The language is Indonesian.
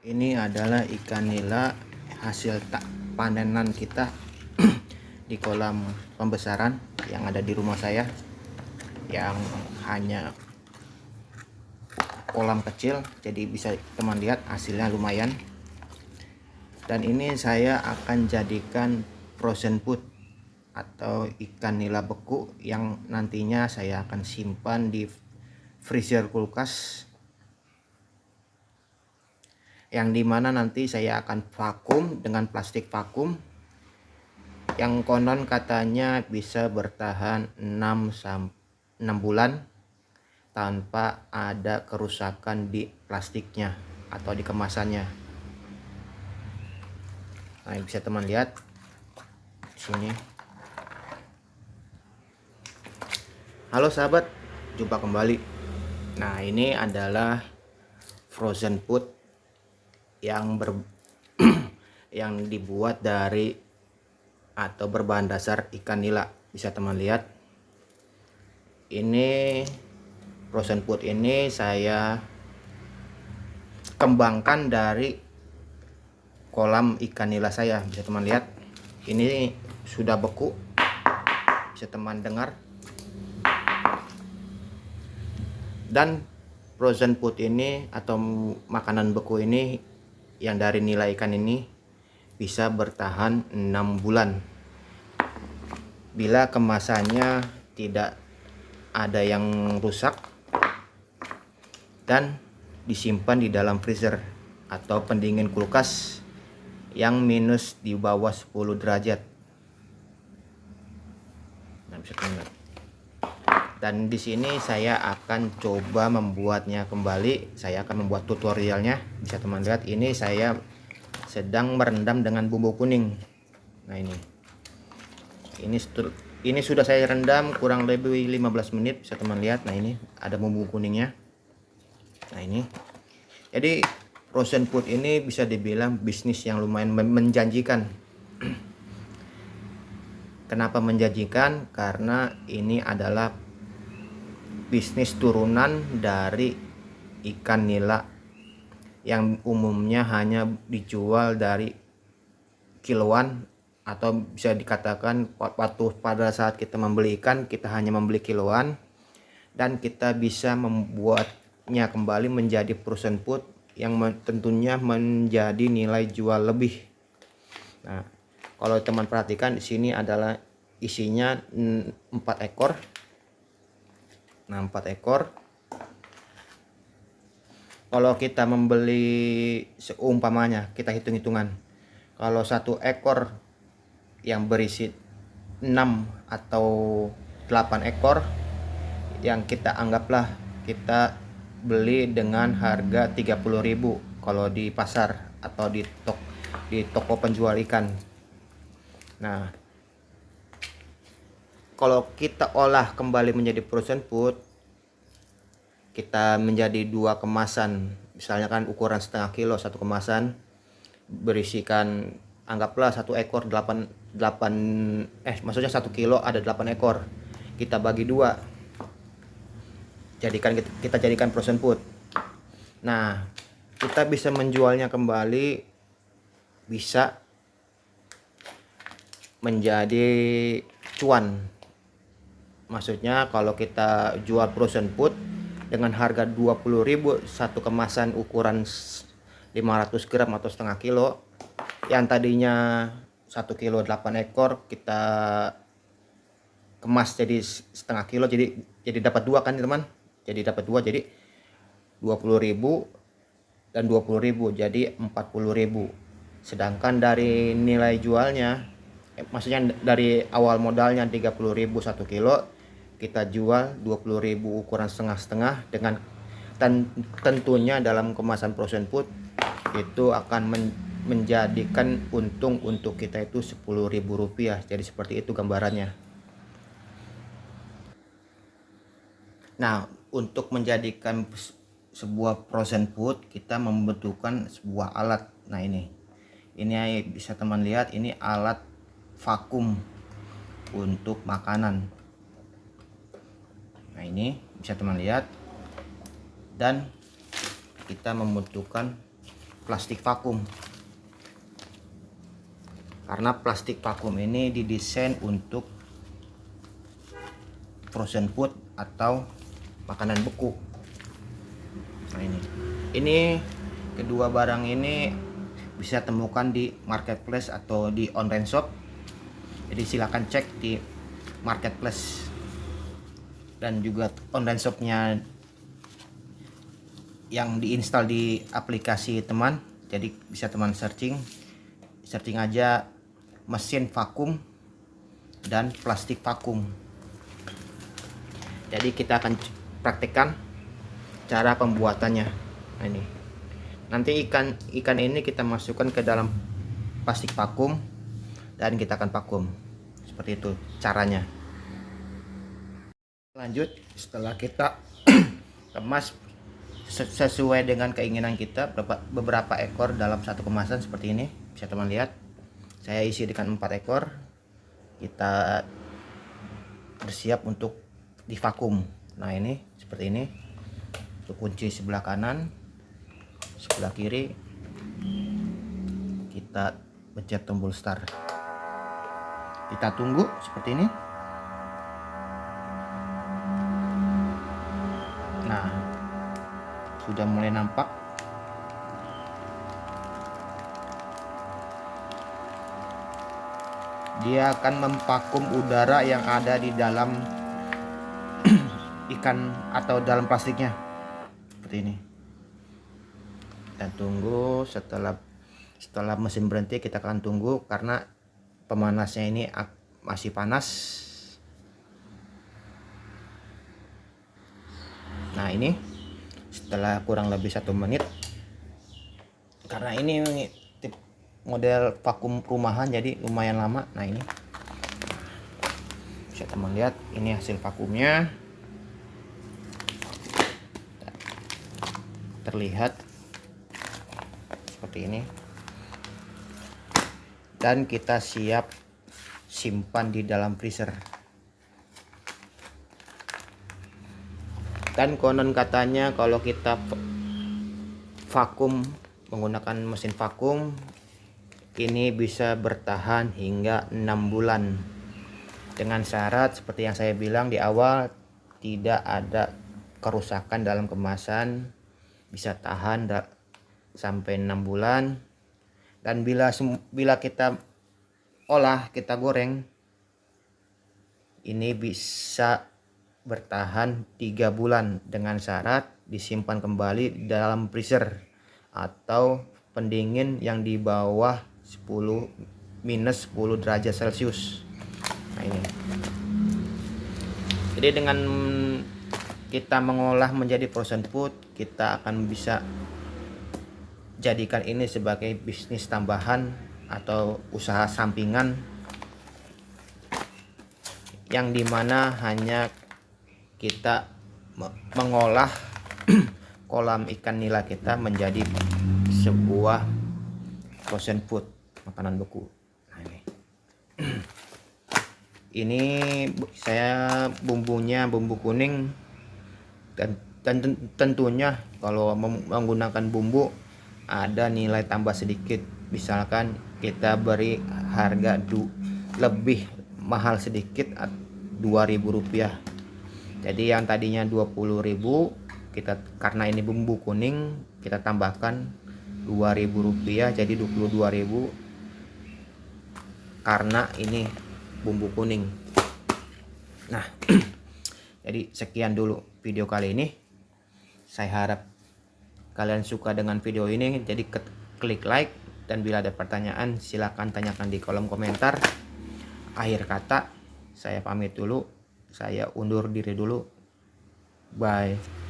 Ini adalah ikan nila hasil tak panenan kita di kolam pembesaran yang ada di rumah saya, yang hanya kolam kecil, jadi bisa teman lihat hasilnya lumayan. Dan ini saya akan jadikan frozen food atau ikan nila beku yang nantinya saya akan simpan di freezer kulkas, yang dimana nanti saya akan vakum dengan plastik vakum yang konon katanya bisa bertahan 6 bulan tanpa ada kerusakan di plastiknya atau di kemasannya. Nah, bisa teman lihat di sini. Halo sahabat, jumpa kembali. Nah, ini adalah frozen food yang yang dibuat dari atau berbahan dasar ikan nila. Bisa teman lihat, ini frozen food ini saya kembangkan dari kolam ikan nila saya. Bisa teman lihat, ini sudah beku, bisa teman dengar. Dan frozen food ini atau makanan beku ini yang dari nilai ikan ini bisa bertahan 6 bulan bila kemasannya tidak ada yang rusak dan disimpan di dalam freezer atau pendingin kulkas yang minus di bawah 10 derajat. Nah, bisa lihat. Dan di sini saya akan coba membuatnya kembali. Saya akan membuat tutorialnya. Bisa teman lihat, ini saya sedang merendam dengan bumbu kuning. Nah, ini sudah saya rendam kurang lebih 15 menit. Bisa teman lihat. Nah, ini ada bumbu kuningnya. Nah, ini. Jadi frozen food ini bisa dibilang bisnis yang lumayan menjanjikan. Kenapa menjanjikan? Karena ini adalah bisnis turunan dari ikan nila yang umumnya hanya dijual dari kiloan, atau bisa dikatakan waktu pada saat kita membeli ikan kita hanya membeli kiloan, dan kita bisa membuatnya kembali menjadi frozen food yang tentunya menjadi nilai jual lebih. Nah, kalau teman perhatikan di sini adalah isinya 4 ekor. Nah, 4 ekor. Kalau kita membeli, seumpamanya kita hitung-hitungan, kalau 1 ekor yang berisi 6 atau 8 ekor, yang kita anggaplah kita beli dengan harga 30.000 kalau di pasar atau di toko penjual ikan. Nah, kalau kita olah kembali menjadi frozen food, kita menjadi 2 kemasan, misalnya kan ukuran setengah kilo, 1 kemasan berisikan anggaplah 1 ekor 8 maksudnya 1 kilo ada 8 ekor, kita bagi 2, kita jadikan frozen food. Nah, kita bisa menjualnya kembali, bisa menjadi cuan. Maksudnya kalau kita jual frozen food dengan harga 20.000 satu kemasan ukuran 500 gram atau setengah kilo, yang tadinya 1 kilo 8 ekor kita kemas jadi setengah kilo, jadi dapat 2 kan teman, jadi dapat 2, jadi 20.000 dan 20.000 jadi 40.000. Sedangkan dari nilai jualnya, maksudnya dari awal modalnya 30.000 1 kilo, kita jual 20.000 ukuran setengah-setengah, dengan tentunya dalam kemasan frozen food itu akan menjadikan untung untuk kita itu Rp10.000. Jadi seperti itu gambarannya. Nah, untuk menjadikan sebuah frozen food kita membutuhkan sebuah alat. Nah, ini bisa teman lihat, ini alat vakum untuk makanan. Nah, ini bisa teman lihat, dan kita membutuhkan plastik vakum. Karena plastik vakum ini didesain untuk frozen food atau makanan beku. Nah, ini kedua barang ini bisa temukan di marketplace atau di online shop. Jadi silakan cek di marketplace dan juga online shopnya yang diinstal di aplikasi teman. Jadi bisa teman searching aja mesin vakum dan plastik vakum. Jadi kita akan praktekkan cara pembuatannya. Nah, ini nanti ikan ini kita masukkan ke dalam plastik vakum dan kita akan vakum. Seperti itu caranya. Lanjut, setelah kita kemas sesuai dengan keinginan kita, beberapa ekor dalam satu kemasan seperti ini, bisa teman lihat. Saya isi dengan 4 ekor. Kita bersiap untuk divakum. Nah, ini seperti ini. Untuk kunci sebelah kanan, sebelah kiri kita pencet tombol start. Kita tunggu seperti ini. Nah, sudah mulai nampak. Dia akan memvakum udara yang ada di dalam ikan atau dalam plastiknya. Seperti ini. Dan tunggu, setelah mesin berhenti kita akan tunggu karena pemanasnya ini masih panas. Nah, ini setelah kurang lebih 1 menit, karena ini model vakum rumahan jadi lumayan lama. Nah, ini bisa teman lihat, ini hasil vakumnya terlihat seperti ini. Dan kita siap simpan di dalam freezer. Dan konon katanya kalau kita vakum menggunakan mesin vakum ini bisa bertahan hingga 6 bulan, dengan syarat seperti yang saya bilang di awal, tidak ada kerusakan dalam kemasan, bisa tahan sampai 6 bulan. Dan bila kita olah, kita goreng, ini bisa bertahan 3 bulan dengan syarat disimpan kembali dalam freezer atau pendingin yang di bawah minus 10 derajat Celcius. Nah, ini. Jadi dengan kita mengolah menjadi frozen food, kita akan bisa jadikan ini sebagai bisnis tambahan atau usaha sampingan yang dimana hanya kita mengolah kolam ikan nila kita menjadi sebuah frozen food, makanan beku. Nah, ini saya bumbunya bumbu kuning, dan tentunya kalau menggunakan bumbu ada nilai tambah sedikit. Misalkan kita beri harga lebih mahal sedikit, Rp2.000. Jadi yang tadinya Rp20.000, kita karena ini bumbu kuning kita tambahkan Rp2.000 jadi Rp22.000 karena ini bumbu kuning. Nah, jadi sekian dulu video kali ini. Saya harap kalian suka dengan video ini, jadi klik like, dan bila ada pertanyaan silahkan tanyakan di kolom komentar. Akhir kata, saya pamit dulu, saya undur diri dulu, bye.